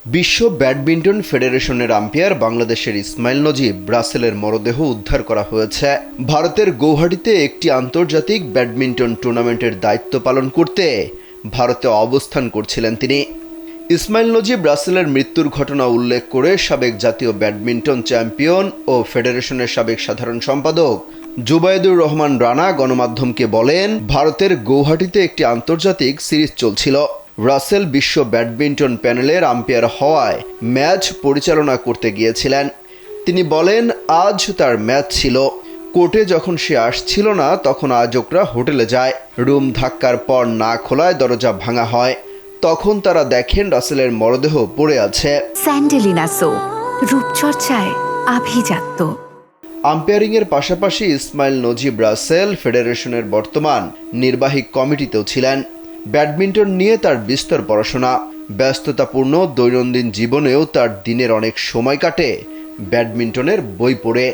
বিশ্ব ব্যাডমিন্টন ফেডারেশনের আম্পায়ার বাংলাদেশের ইসমাইল নজিব রাসেলের মরদেহ উদ্ধার করা হয়েছে। ভারতের গৌহাটিতে একটি আন্তর্জাতিক ব্যাডমিন্টন টুর্নামেন্টের দায়িত্ব পালন করতে ভারতে অবস্থান করছিলেন তিনি। ইসমাইল নজিব রাসেলের মৃত্যুর ঘটনা উল্লেখ করে সাবেক জাতীয় ব্যাডমিন্টন চ্যাম্পিয়ন ও ফেডারেশনের সাবেক সাধারণ সম্পাদক জুবাইদুর রহমান রানা গণমাধ্যমকে বলেন, ভারতের গৌহাটিতে একটি আন্তর্জাতিক সিরিজ চলছিল। রাসেল বিশ্ব ব্যাডমিন্টন প্যানেলের আম্পায়ার হওয়ায় ম্যাচ পরিচালনা করতে গিয়েছিলেন। তিনি বলেন, আজ তার ম্যাচ ছিল। কোর্টে যখন সে আসছিল না তখন আয়োজকরা হোটেলে যায়। রুম ধাক্কার পর না খোলায় দরজা ভাঙা হয়। তখন তারা দেখেন রাসেলের মরদেহ পড়ে আছে। স্যান্ডেলিনা সো, রূপচর্চায় আভিজাত্য। আম্পায়ারিংয়ের পাশাপাশি ইসমাইল নজিব রাসেল ফেডারেশনের বর্তমান নির্বাহী কমিটিতেও ছিলেন। ব্যাডমিন্টন নিয়ে তার বিস্তর পড়াশোনা, ব্যস্ততাপূর্ণ দৈনন্দিন জীবনেও তার দিনের অনেক সময় কাটে ব্যাডমিন্টনের বই পড়ে।